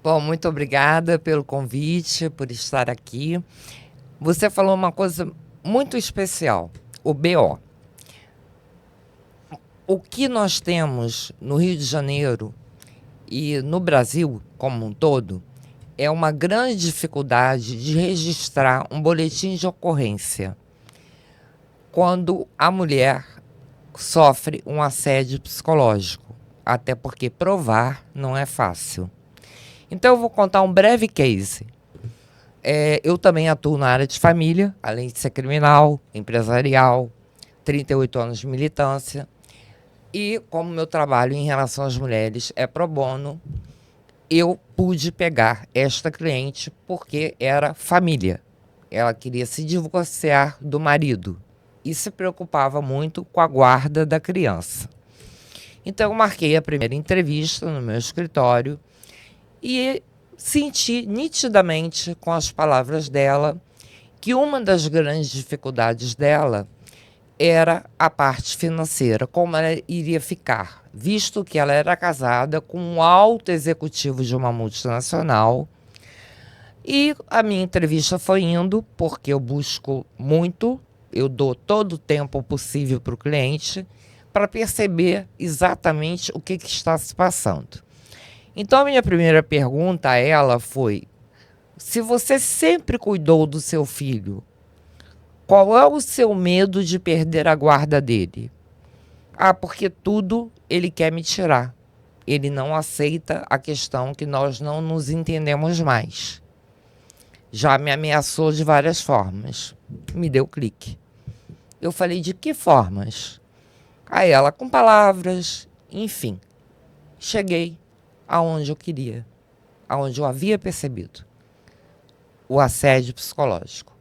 Bom, muito obrigada pelo convite, por estar aqui. Você falou uma coisa muito especial, o BO. O que nós temos no Rio de Janeiro e no Brasil como um todo é uma grande dificuldade de registrar um boletim de ocorrência quando a mulher sofre um assédio psicológico, até porque provar não é fácil. Então eu vou contar um breve case. Eu também atuo na área de família, além de ser criminal, empresarial, 38 anos de militância. E como meu trabalho em relação às mulheres é pro bono, eu pude pegar esta cliente porque era família. Ela queria se divorciar do marido e se preocupava muito com a guarda da criança. Então eu marquei a primeira entrevista no meu escritório e senti nitidamente com as palavras dela que uma das grandes dificuldades dela era a parte financeira, como ela iria ficar, visto que ela era casada com um alto executivo de uma multinacional. E a minha entrevista foi indo, porque eu busco muito, eu dou todo o tempo possível para o cliente, para perceber exatamente o que está se passando. Então, a minha primeira pergunta a ela foi: se você sempre cuidou do seu filho, qual é o seu medo de perder a guarda dele? Ah, porque tudo ele quer me tirar. Ele não aceita a questão que nós não nos entendemos mais. Já me ameaçou de várias formas. Me deu clique. Eu falei: de que formas? Aí ela, com palavras, enfim. Cheguei aonde eu queria, aonde eu havia percebido o assédio psicológico.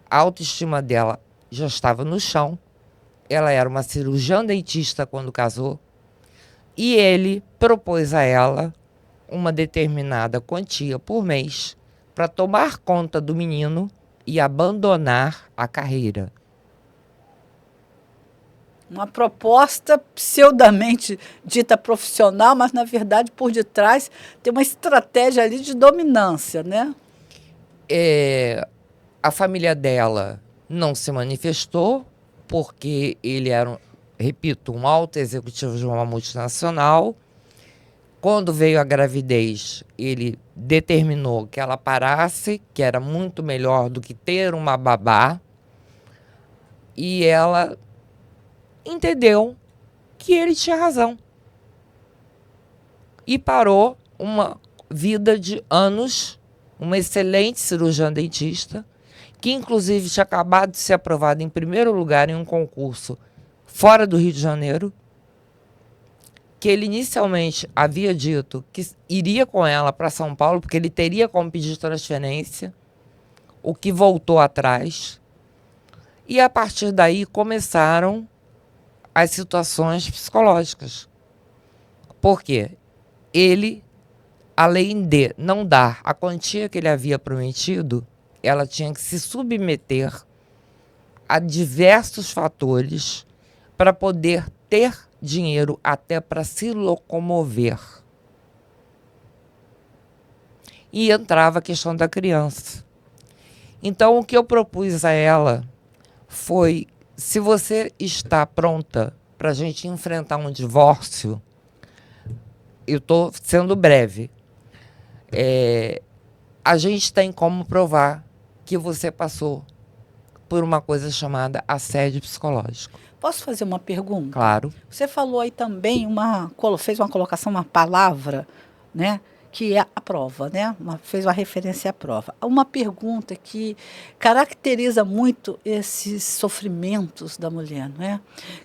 A autoestima dela já estava no chão, ela era uma cirurgiã dentista quando casou, e ele propôs a ela uma determinada quantia por mês para tomar conta do menino e abandonar a carreira. Uma proposta pseudamente dita profissional, mas, na verdade, por detrás tem uma estratégia ali de dominância, né? A família dela não se manifestou, porque ele era, repito, um alto executivo de uma multinacional. Quando veio a gravidez, ele determinou que ela parasse, que era muito melhor do que ter uma babá. E ela entendeu que ele tinha razão. E parou uma vida de anos, uma excelente cirurgiã dentista, que inclusive tinha acabado de ser aprovada em primeiro lugar em um concurso fora do Rio de Janeiro, que ele inicialmente havia dito que iria com ela para São Paulo, porque ele teria como pedir transferência, o que voltou atrás. E a partir daí começaram as situações psicológicas. Por quê? Ele, além de não dar a quantia que ele havia prometido, ela tinha que se submeter a diversos fatores para poder ter dinheiro até para se locomover. E entrava a questão da criança. Então, o que eu propus a ela foi: se você está pronta para a gente enfrentar um divórcio, eu estou sendo breve, a gente tem como provar que você passou por uma coisa chamada assédio psicológico. Posso fazer uma pergunta? Claro. Você falou aí também, fez uma colocação, uma palavra, né? Que é a prova, né? Fez uma referência à prova. Uma pergunta que caracteriza muito esses sofrimentos da mulher, né?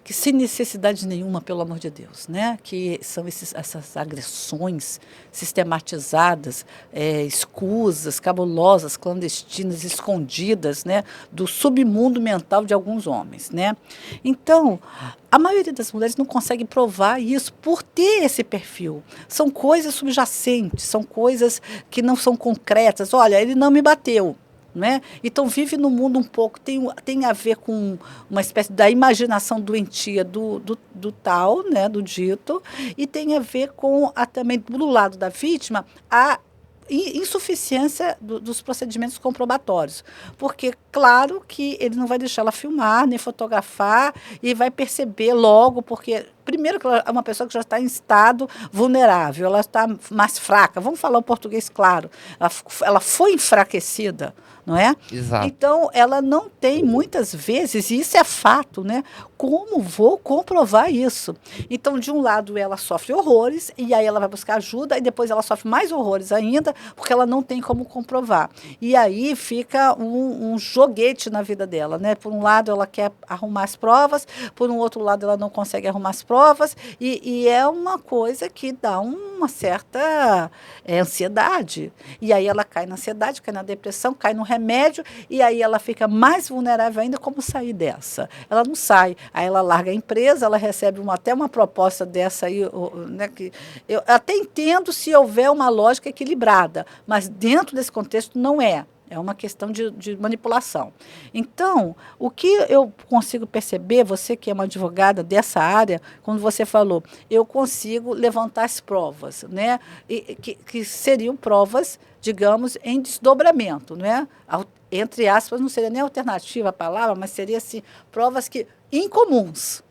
Que sem necessidade nenhuma, pelo amor de Deus, né? Que são essas agressões sistematizadas, escusas, cabulosas, clandestinas, escondidas, né? Do submundo mental de alguns homens, né? Então, a maioria das mulheres não consegue provar isso por ter esse perfil. São coisas subjacentes, são coisas que não são concretas. Olha, ele não me bateu. Né? Então vive no mundo um pouco, tem a ver com uma espécie da imaginação doentia do tal, né? Do dito, e tem a ver com também do lado da vítima a insuficiência dos procedimentos comprobatórios, porque claro que ele não vai deixar ela filmar nem fotografar e vai perceber logo, porque primeiro que ela é uma pessoa que já está em estado vulnerável, ela está mais fraca, vamos falar o português claro, ela foi enfraquecida, não é? Exato. Então, ela não tem, muitas vezes, e isso é fato, né? Como vou comprovar isso? Então, de um lado, ela sofre horrores, e aí ela vai buscar ajuda, e depois ela sofre mais horrores ainda, porque ela não tem como comprovar. E aí fica um joguete na vida dela, né? Por um lado, ela quer arrumar as provas, por um outro lado, ela não consegue arrumar as provas, e é uma coisa que dá uma certa ansiedade. E aí ela cai na ansiedade, cai na depressão, cai no remédio, e aí ela fica mais vulnerável ainda. Como sair dessa? Ela não sai. Aí ela larga a empresa, ela recebe até uma proposta dessa aí, né, que eu até entendo se houver uma lógica equilibrada, mas dentro desse contexto não é. É uma questão de manipulação. Então, o que eu consigo perceber, você que é uma advogada dessa área, quando você falou, eu consigo levantar as provas, né? Que seriam provas, digamos, em desdobramento, né? Entre aspas, não seria nem alternativa a palavra, mas seria assim, provas incomuns.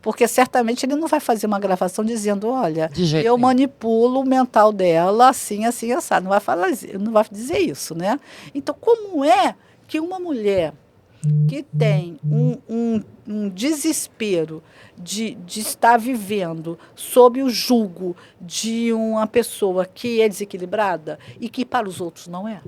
Porque certamente ele não vai fazer uma gravação dizendo, olha, eu manipulo o mental dela assim, assim, assado. Não vai falar, não vai dizer isso, né? Então, como é que uma mulher que tem um desespero de estar vivendo sob o jugo de uma pessoa que é desequilibrada e que para os outros não é?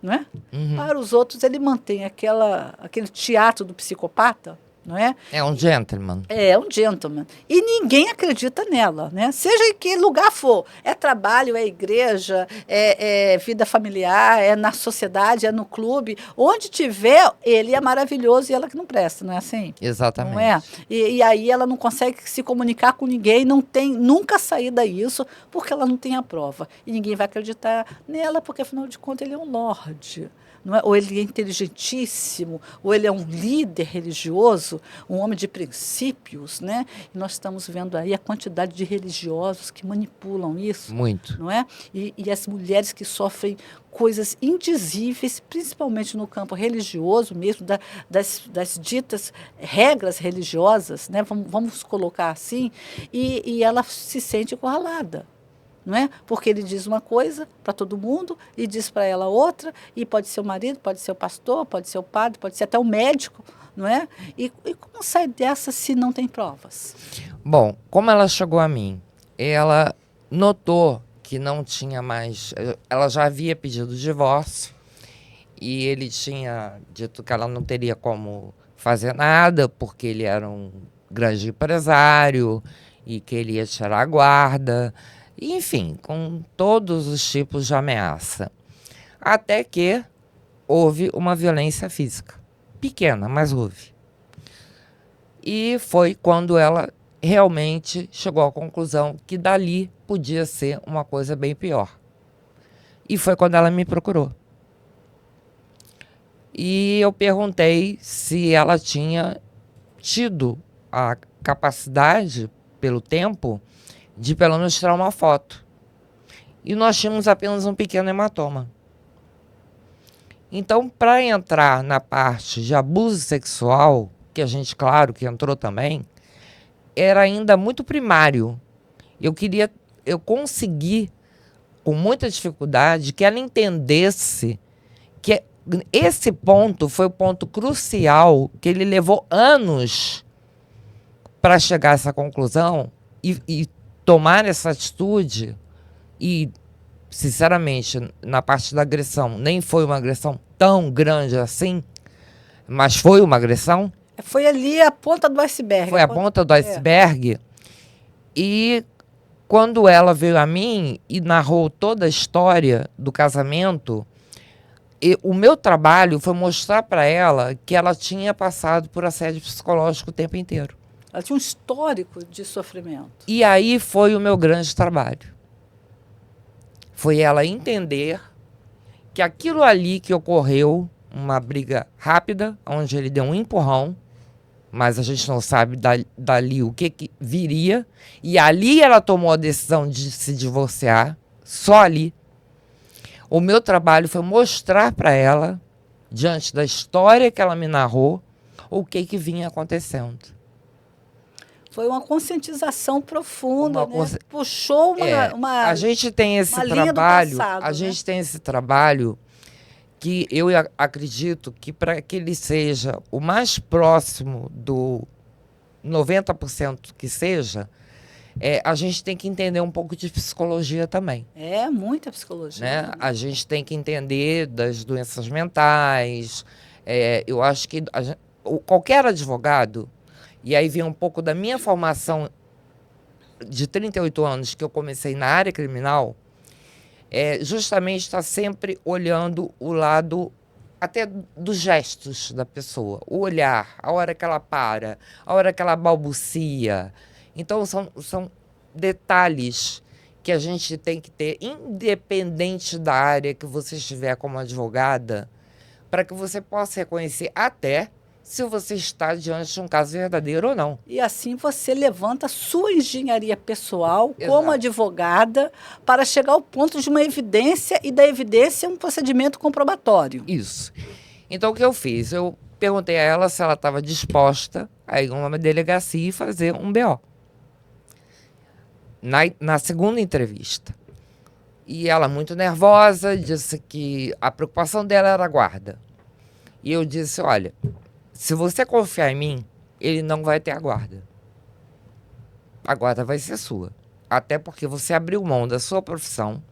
Não é? Uhum. Para os outros ele mantém aquele teatro do psicopata, não é? É um gentleman. É um gentleman. E ninguém acredita nela, né? Seja em que lugar for. É trabalho, é igreja, é vida familiar, é na sociedade, é no clube. Onde tiver, ele é maravilhoso e ela que não presta, não é assim? Exatamente. Não é? E aí ela não consegue se comunicar com ninguém, não tem nunca saída isso, porque ela não tem a prova. E ninguém vai acreditar nela, porque afinal de contas ele é um lorde. Não é? Ou ele é inteligentíssimo, ou ele é um líder religioso, um homem de princípios, né? E nós estamos vendo aí a quantidade de religiosos que manipulam isso. Muito. Não é? E as mulheres que sofrem coisas indizíveis, principalmente no campo religioso mesmo, das ditas regras religiosas, né? Vamos colocar assim, e ela se sente encurralada. Não é? Porque ele diz uma coisa para todo mundo e diz para ela outra, e pode ser o marido, pode ser o pastor, pode ser o padre, pode ser até o médico, não é? E como sai dessa se não tem provas? Bom, como ela chegou a mim, ela notou que não tinha mais... Ela já havia pedido divórcio e ele tinha dito que ela não teria como fazer nada porque ele era um grande empresário e que ele ia tirar a guarda... Enfim, com todos os tipos de ameaça. Até que houve uma violência física. Pequena, mas houve. E foi quando ela realmente chegou à conclusão que dali podia ser uma coisa bem pior. E foi quando ela me procurou. E eu perguntei se ela tinha tido a capacidade, pelo tempo, de pelo menos tirar uma foto. E nós tínhamos apenas um pequeno hematoma. Então, para entrar na parte de abuso sexual, que a gente, claro, que entrou também, era ainda muito primário. Eu consegui, com muita dificuldade, que ela entendesse que esse ponto foi o ponto crucial, que ele levou anos para chegar a essa conclusão e tomar essa atitude. E, sinceramente, na parte da agressão, nem foi uma agressão tão grande assim, mas foi uma agressão. Foi ali a ponta do iceberg. Foi a ponta do iceberg. E quando ela veio a mim e narrou toda a história do casamento, o meu trabalho foi mostrar para ela que ela tinha passado por assédio psicológico o tempo inteiro. Ela tinha um histórico de sofrimento. E aí foi o meu grande trabalho. Foi ela entender que aquilo ali que ocorreu, uma briga rápida, onde ele deu um empurrão, mas a gente não sabe dali o que viria. E ali ela tomou a decisão de se divorciar, só ali. O meu trabalho foi mostrar para ela, diante da história que ela me narrou, o que vinha acontecendo. Foi uma conscientização profunda, né? Puxou uma a gente tem esse trabalho, passado, a gente tem esse trabalho que eu acredito que para que ele seja o mais próximo do 90% que seja, a gente tem que entender um pouco de psicologia também. Muita psicologia. Né? A gente tem que entender das doenças mentais. Eu acho que qualquer advogado, e aí vem um pouco da minha formação de 38 anos, que eu comecei na área criminal, justamente está sempre olhando o lado até dos gestos da pessoa, o olhar, a hora que ela para, a hora que ela balbucia. Então, são detalhes que a gente tem que ter, independente da área que você estiver como advogada, para que você possa reconhecer até se você está diante de um caso verdadeiro ou não. E assim você levanta a sua engenharia pessoal Exato. Como advogada para chegar ao ponto de uma evidência e da evidência um procedimento comprobatório. Isso. Então, o que eu fiz? Eu perguntei a ela se ela estava disposta a ir a uma delegacia e fazer um BO. Na segunda entrevista. E ela, muito nervosa, disse que a preocupação dela era a guarda. E eu disse, olha, se você confiar em mim, ele não vai ter a guarda. A guarda vai ser sua. Até porque você abriu mão da sua profissão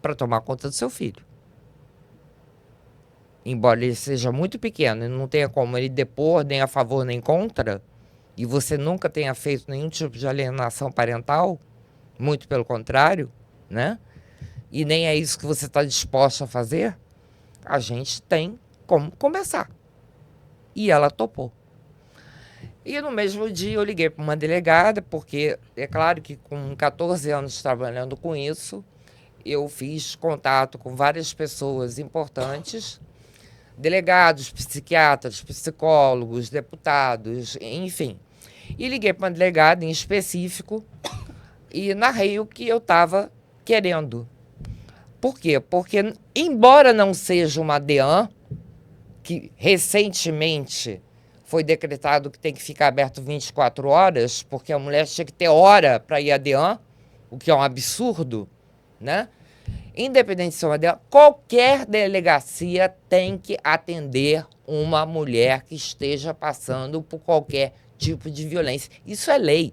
para tomar conta do seu filho. Embora ele seja muito pequeno e não tenha como ele depor nem a favor nem contra, e você nunca tenha feito nenhum tipo de alienação parental, muito pelo contrário, né? E nem é isso que você está disposto a fazer, a gente tem como começar. E ela topou. E no mesmo dia eu liguei para uma delegada, porque é claro que com 14 anos trabalhando com isso, eu fiz contato com várias pessoas importantes, delegados, psiquiatras, psicólogos, deputados, enfim. E liguei para uma delegada em específico e narrei o que eu estava querendo. Por quê? Porque, embora não seja uma DEAN, que recentemente foi decretado que tem que ficar aberto 24 horas, porque a mulher tinha que ter hora para ir à DEAN, o que é um absurdo, né? Independente de ser uma DEAN, qualquer delegacia tem que atender uma mulher que esteja passando por qualquer tipo de violência. Isso é lei.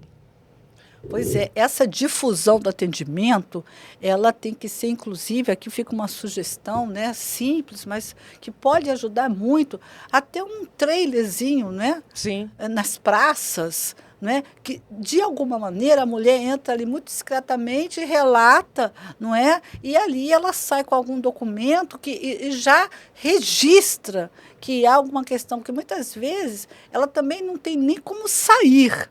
Pois é, essa difusão do atendimento, ela tem que ser, inclusive, aqui fica uma sugestão, né, simples, mas que pode ajudar muito, até um trailerzinho, né? Sim. Nas praças, né, que de alguma maneira a mulher entra ali muito discretamente e relata, não é? E ali ela sai com algum documento e já registra que há alguma questão, porque muitas vezes ela também não tem nem como sair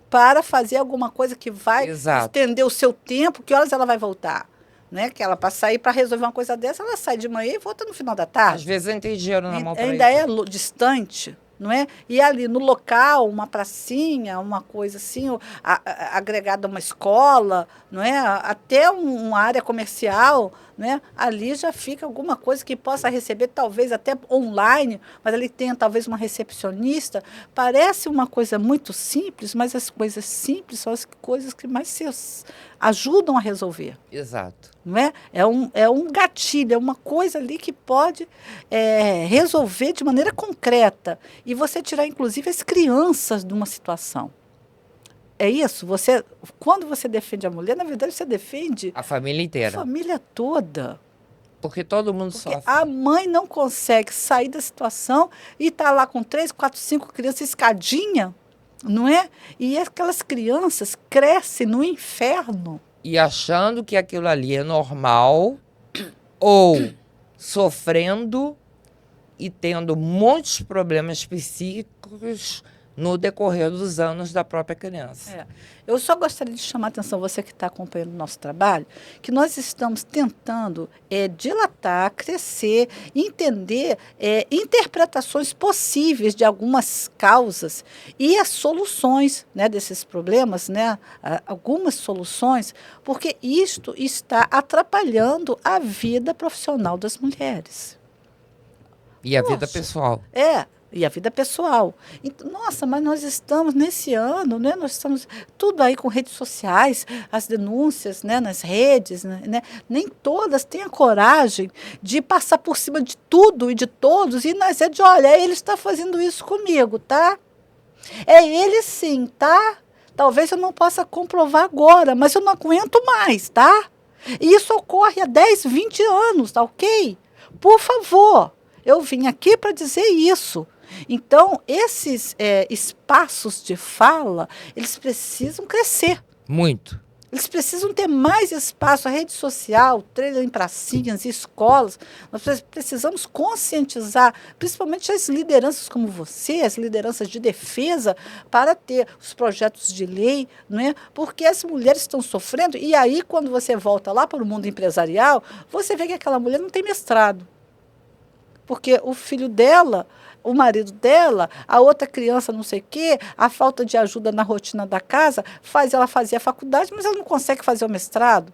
para fazer alguma coisa que vai estender o seu tempo, que horas ela vai voltar? Né? Que ela, para sair, para resolver uma coisa dessa, ela sai de manhã e volta no final da tarde. Às vezes não tem dinheiro na mão para isso. Ainda é distante, não é? E ali no local, uma pracinha, uma coisa assim, agregada a uma escola, não é? Até uma área comercial, né? Ali já fica alguma coisa que possa receber, talvez até online, mas ali tenha talvez uma recepcionista. Parece uma coisa muito simples, mas as coisas simples são as coisas que mais se ajudam a resolver. Exato. Não é? É um gatilho, é uma coisa ali que pode resolver de maneira concreta. E você tirar, inclusive, as crianças de uma situação. É isso? Quando você defende a mulher, na verdade, você defende a família inteira. A família toda. Porque todo mundo sofre. A mãe não consegue sair da situação e está lá com 3, 4, 5 crianças, escadinha, não é? E aquelas crianças crescem no inferno. E achando que aquilo ali é normal, ou sofrendo e tendo muitos problemas psíquicos no decorrer dos anos da própria criança. Eu só gostaria de chamar a atenção, você que está acompanhando o nosso trabalho, que nós estamos tentando dilatar, crescer, entender interpretações possíveis de algumas causas e as soluções, né, desses problemas, né, algumas soluções, porque isto está atrapalhando a vida profissional das mulheres. E a vida pessoal. E a vida pessoal. Então, nossa, mas nós estamos nesse ano, né? Nós estamos tudo aí com redes sociais, as denúncias, né, nas redes, né? Nem todas têm a coragem de passar por cima de tudo e de todos e nós de olha, ele está fazendo isso comigo, tá? É ele sim, tá? Talvez eu não possa comprovar agora, mas eu não aguento mais, tá? E isso ocorre há 10, 20 anos, tá ok? Por favor, eu vim aqui para dizer isso. Então, esses espaços de fala, eles precisam crescer. Muito. Eles precisam ter mais espaço, a rede social, trailer em pracinhas, escolas. Nós precisamos conscientizar, principalmente as lideranças como você, as lideranças de defesa, para ter os projetos de lei, não é? Porque as mulheres estão sofrendo, e aí, quando você volta lá para o mundo empresarial, você vê que aquela mulher não tem mestrado. Porque o filho dela, o marido dela, a outra criança não sei o quê, a falta de ajuda na rotina da casa, faz ela fazer a faculdade, mas ela não consegue fazer o mestrado.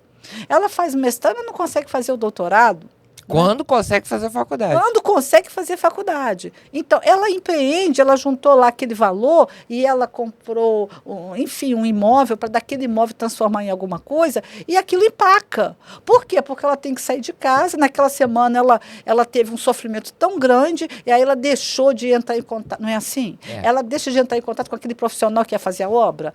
Ela faz o mestrado, mas não consegue fazer o doutorado. Quando consegue fazer faculdade. Quando consegue fazer faculdade. Então, ela empreende, ela juntou lá aquele valor e ela comprou, enfim, um imóvel para daquele imóvel transformar em alguma coisa e aquilo empaca. Por quê? Porque ela tem que sair de casa. Naquela semana ela teve um sofrimento tão grande e aí ela deixou de entrar em contato. Não é assim? Ela deixa de entrar em contato com aquele profissional que ia fazer a obra,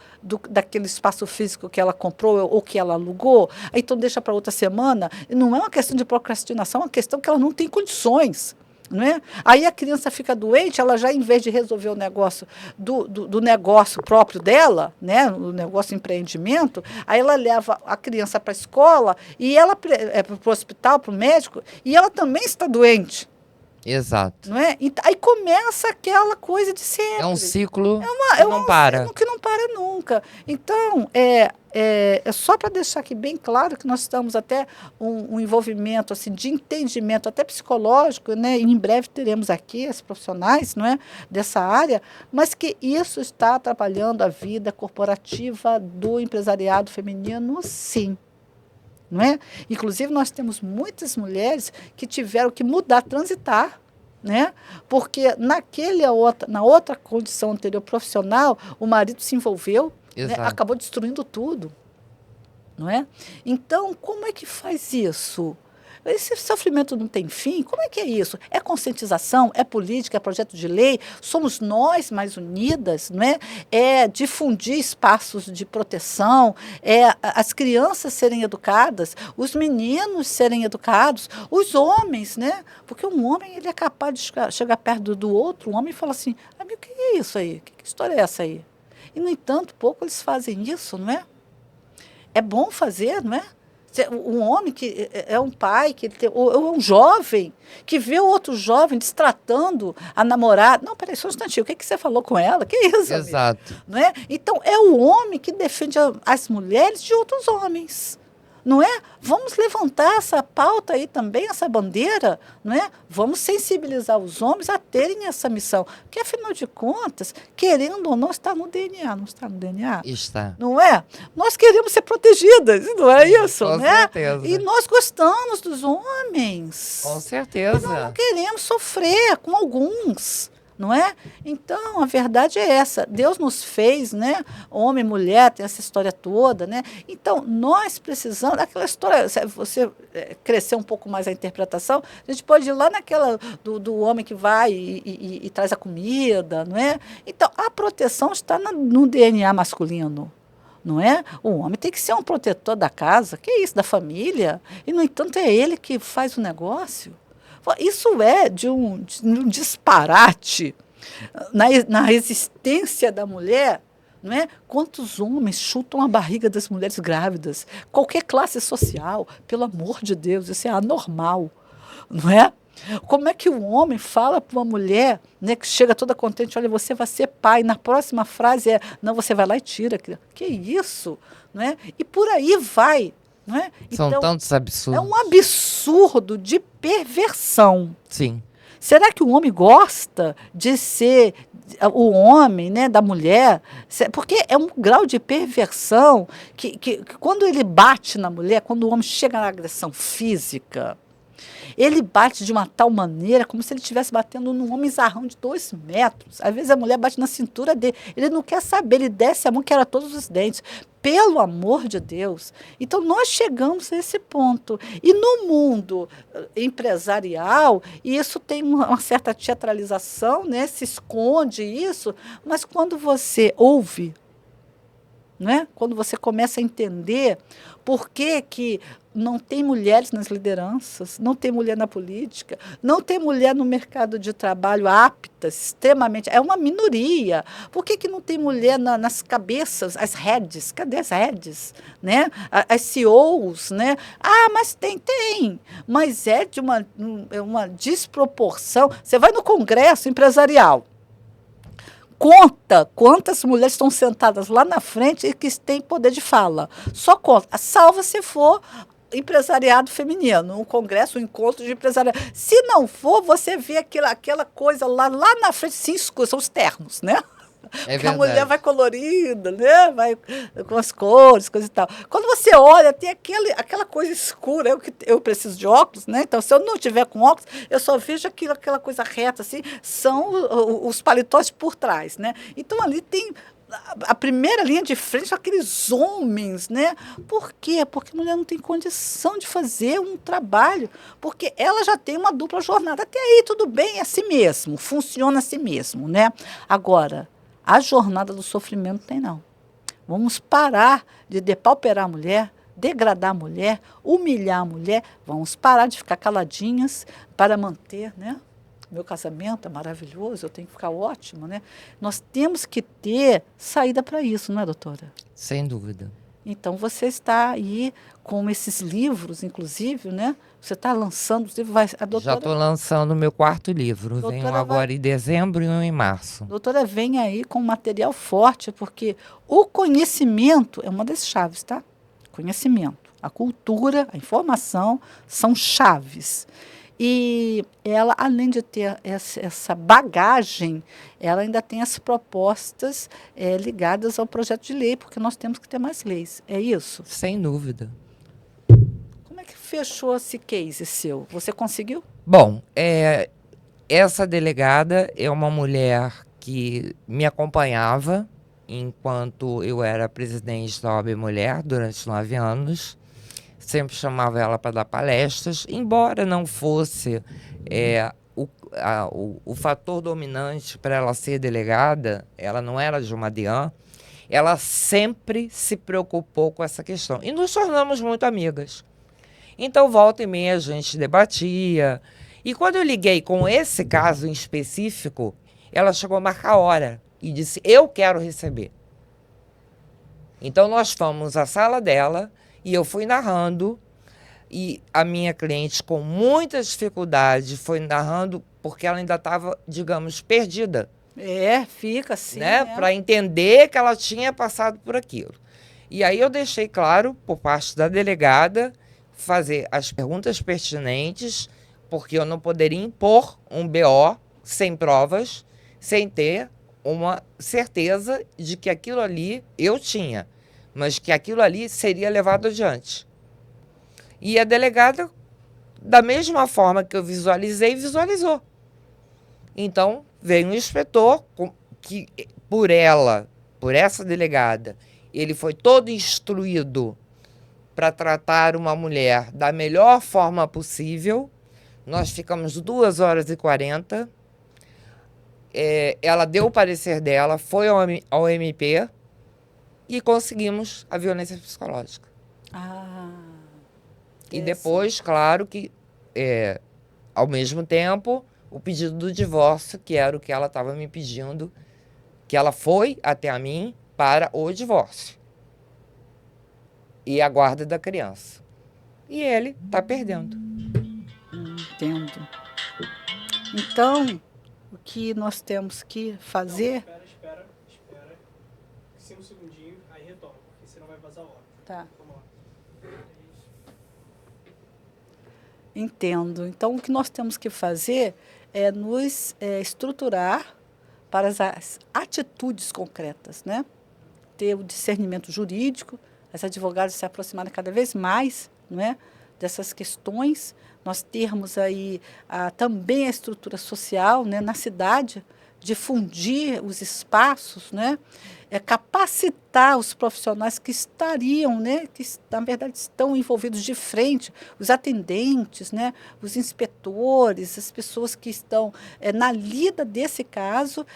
daquele espaço físico que ela comprou ou que ela alugou. Então, deixa para outra semana. E não é uma questão de procrastinação, é uma questão que ela não tem condições. Não é? Aí a criança fica doente, ela já, em vez de resolver o negócio do negócio próprio dela, né, o negócio empreendimento, aí ela leva a criança para a escola e ela para o hospital, para o médico, e ela também está doente. Exato. Não é? E aí começa aquela coisa de sempre. É um ciclo que não para. Que não para nunca. Então, é só para deixar aqui bem claro que nós estamos até um envolvimento assim, de entendimento, até psicológico, né? E em breve teremos aqui as profissionais, não é, dessa área, mas que isso está atrapalhando a vida corporativa do empresariado feminino, sim. Não é? Inclusive, nós temos muitas mulheres que tiveram que mudar, transitar, né? Porque na outra condição anterior profissional, o marido se envolveu, né? Acabou destruindo tudo. Não é? Então, como é que faz isso? Esse sofrimento não tem fim? Como é que é isso? É conscientização? É política? É projeto de lei? Somos nós mais unidas? Não é? É difundir espaços de proteção? É as crianças serem educadas? Os meninos serem educados? Os homens, né? Porque um homem ele é capaz de chegar perto do outro, um homem fala assim, amigo, o que é isso aí? Que história é essa aí? E, no entanto, pouco eles fazem isso, não é? É bom fazer, não é? Um homem que é um pai, ou um jovem, que vê o outro jovem destratando a namorada. Não, peraí, só um instantinho, o que você falou com ela? Que isso? Exato. Não é? Então, é o homem que defende as mulheres de outros homens. Não é? Vamos levantar essa pauta aí também, essa bandeira, não é? Vamos sensibilizar os homens a terem essa missão. Porque, afinal de contas, querendo ou não, está no DNA. Não está no DNA? Está. Não é? Nós queremos ser protegidas, não é isso? Com né? certeza. E nós gostamos dos homens. Com certeza. Nós não queremos sofrer com alguns. Não é? Então, a verdade é essa. Deus nos fez, né? Homem, mulher, tem essa história toda, né? Então, nós precisamos... Aquela história, se você crescer um pouco mais a interpretação, a gente pode ir lá naquela do homem que vai e traz a comida, não é? Então, a proteção está no DNA masculino. Não é? O homem tem que ser um protetor da casa, que é isso, da família. E, no entanto, é ele que faz o negócio. Isso é de um disparate na existência da mulher, não é? Quantos homens chutam a barriga das mulheres grávidas? Qualquer classe social, pelo amor de Deus, isso é anormal, não é? Como é que um homem fala para uma mulher, né, que chega toda contente, olha, você vai ser pai, na próxima frase é, não, você vai lá e tira. Que isso? Não é? E por aí vai. Não é? São Então, tantos é um absurdos. absurdo de perversão. Sim. Será que o homem gosta de ser o homem, né, da mulher? Porque é um grau de perversão que quando ele bate na mulher, quando o homem chega na agressão física, ele bate de uma tal maneira como se ele estivesse batendo num homem zarrão de 2 metros. Às vezes a mulher bate na cintura dele. Ele não quer saber, ele desce a mão, quebra todos os dentes. Pelo amor de Deus. Então, nós chegamos a esse ponto. E no mundo empresarial, isso tem uma certa teatralização, né? Se esconde isso, mas quando você ouve, né? Quando você começa a entender por que não tem mulheres nas lideranças, não tem mulher na política, não tem mulher no mercado de trabalho apta, extremamente. É uma minoria. Por que não tem mulher nas cabeças, as heads? Cadê as heads? Né? As CEOs, né? Ah, mas tem. Mas é de uma desproporção. Você vai no Congresso Empresarial. Conta quantas mulheres estão sentadas lá na frente e que têm poder de fala. Só conta. Salva se for empresariado feminino, um congresso, um encontro de empresariado. Se não for, você vê aquela coisa lá na frente, sim, são os ternos, né? É Porque a mulher vai verdade. colorida, né? Vai com as cores, coisa e tal. Quando você olha, tem aquela coisa escura. Eu preciso de óculos, né? Então, se eu não tiver com óculos, eu só vejo aquela coisa reta, assim, são os paletós por trás, né? Então, ali tem a primeira linha de frente, aqueles homens, né? Por quê? Porque a mulher não tem condição de fazer um trabalho, porque ela já tem uma dupla jornada. Até aí, tudo bem, é assim mesmo, funciona assim mesmo, né? Agora, a jornada do sofrimento tem não. Vamos parar de depauperar a mulher, degradar a mulher, humilhar a mulher. Vamos parar de ficar caladinhas para manter, né? Meu casamento é maravilhoso, eu tenho que ficar ótima, né? Nós temos que ter saída para isso, não é, doutora? Sem dúvida. Então, você está aí com esses livros, inclusive, né? Você está lançando os livros, a Já estou doutora, lançando o meu quarto livro. Venho doutora vai, agora em dezembro e um em março. doutora vem aí com material forte, porque o conhecimento é uma das chaves, tá? Conhecimento, a cultura, a informação são chaves. E ela, além de ter essa bagagem, ela ainda tem as propostas ligadas ao projeto de lei, porque nós temos que ter mais leis. É isso? Sem dúvida. Como é que fechou esse case seu? Você conseguiu? Bom, essa delegada é uma mulher que me acompanhava enquanto eu era presidente da OAB Mulher durante 9 anos. Sempre chamava ela para dar palestras, embora não fosse o fator dominante para ela ser delegada, ela não era de uma DIAN, ela sempre se preocupou com essa questão. E nos tornamos muito amigas. Então, volta e meia, a gente debatia. E quando eu liguei com esse caso em específico, ela chegou a marcar a hora e disse, eu quero receber. Então, nós fomos à sala dela e eu fui narrando. E a minha cliente, com muita dificuldade, foi narrando porque ela ainda estava, digamos, perdida. Fica assim, Né? né? Para entender que ela tinha passado por aquilo. E aí eu deixei claro, por parte da delegada, fazer as perguntas pertinentes, porque eu não poderia impor um BO sem provas, sem ter uma certeza de que aquilo ali eu tinha, mas que aquilo ali seria levado adiante. E a delegada, da mesma forma que eu visualizei, visualizou. Então, veio um inspetor, que por essa delegada, ele foi todo instruído para tratar uma mulher da melhor forma possível. Nós ficamos 2h40. Ela deu o parecer dela, foi ao MP e conseguimos a violência psicológica. E depois, claro que, ao mesmo tempo, o pedido do divórcio, que era o que ela estava me pedindo, que ela foi até a mim para o divórcio. E a guarda da criança. E ele está perdendo. Entendo. Então, o que nós temos que fazer... Não, espera. 5 segundinhos, aí retoma, porque senão vai vazar a hora. Tá. Vamos lá. Entendo. Então, o que nós temos que fazer é nos estruturar para as atitudes concretas, né? Ter o discernimento jurídico, as advogadas se aproximarem cada vez mais, não é, dessas questões, nós termos aí também a estrutura social, né, na cidade, difundir os espaços, né, capacitar os profissionais que estariam, né, que na verdade estão envolvidos de frente, os atendentes, né, os inspetores, as pessoas que estão na lida desse caso,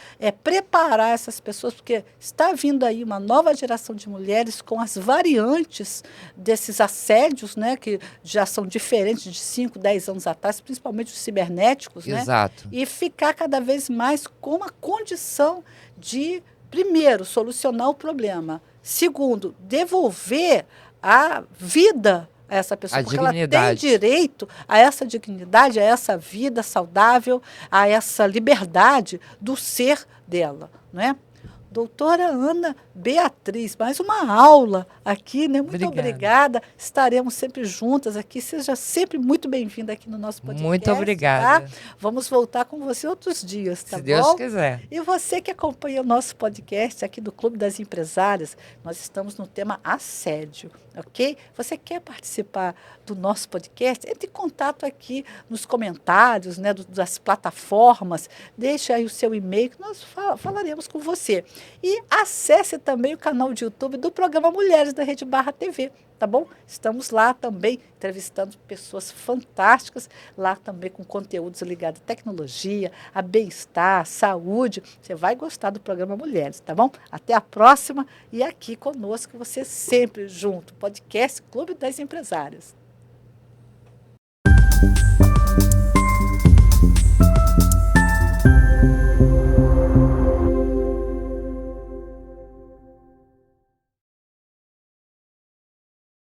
preparar essas pessoas, porque está vindo aí uma nova geração de mulheres com as variantes desses assédios, né, que já são diferentes de 5, 10 anos atrás, principalmente os cibernéticos, né, Exato. e ficar cada vez mais com a condição de, primeiro, solucionar o problema. Segundo, devolver a vida a essa pessoa, A porque ela tem dignidade. direito a essa dignidade, a essa vida saudável, a essa liberdade do ser dela, não é? Doutora Ana Beatriz, mais uma aula aqui, né? Muito obrigada. Estaremos sempre juntas aqui. Seja sempre muito bem-vinda aqui no nosso podcast. Muito obrigada. Tá? Vamos voltar com você outros dias, tá Se bom? Deus quiser. E você que acompanha o nosso podcast aqui do Clube das Empresárias, nós estamos no tema assédio, ok? Você quer participar do nosso podcast? Entre em contato aqui nos comentários, né, das plataformas, deixe aí o seu e-mail que nós falaremos com você. E acesse também o canal de YouTube do programa Mulheres da Rede Barra TV, tá bom? Estamos lá também entrevistando pessoas fantásticas, lá também com conteúdos ligados à tecnologia, a bem-estar, saúde. Você vai gostar do programa Mulheres, tá bom? Até a próxima e aqui conosco, você sempre junto, podcast Clube das Empresárias.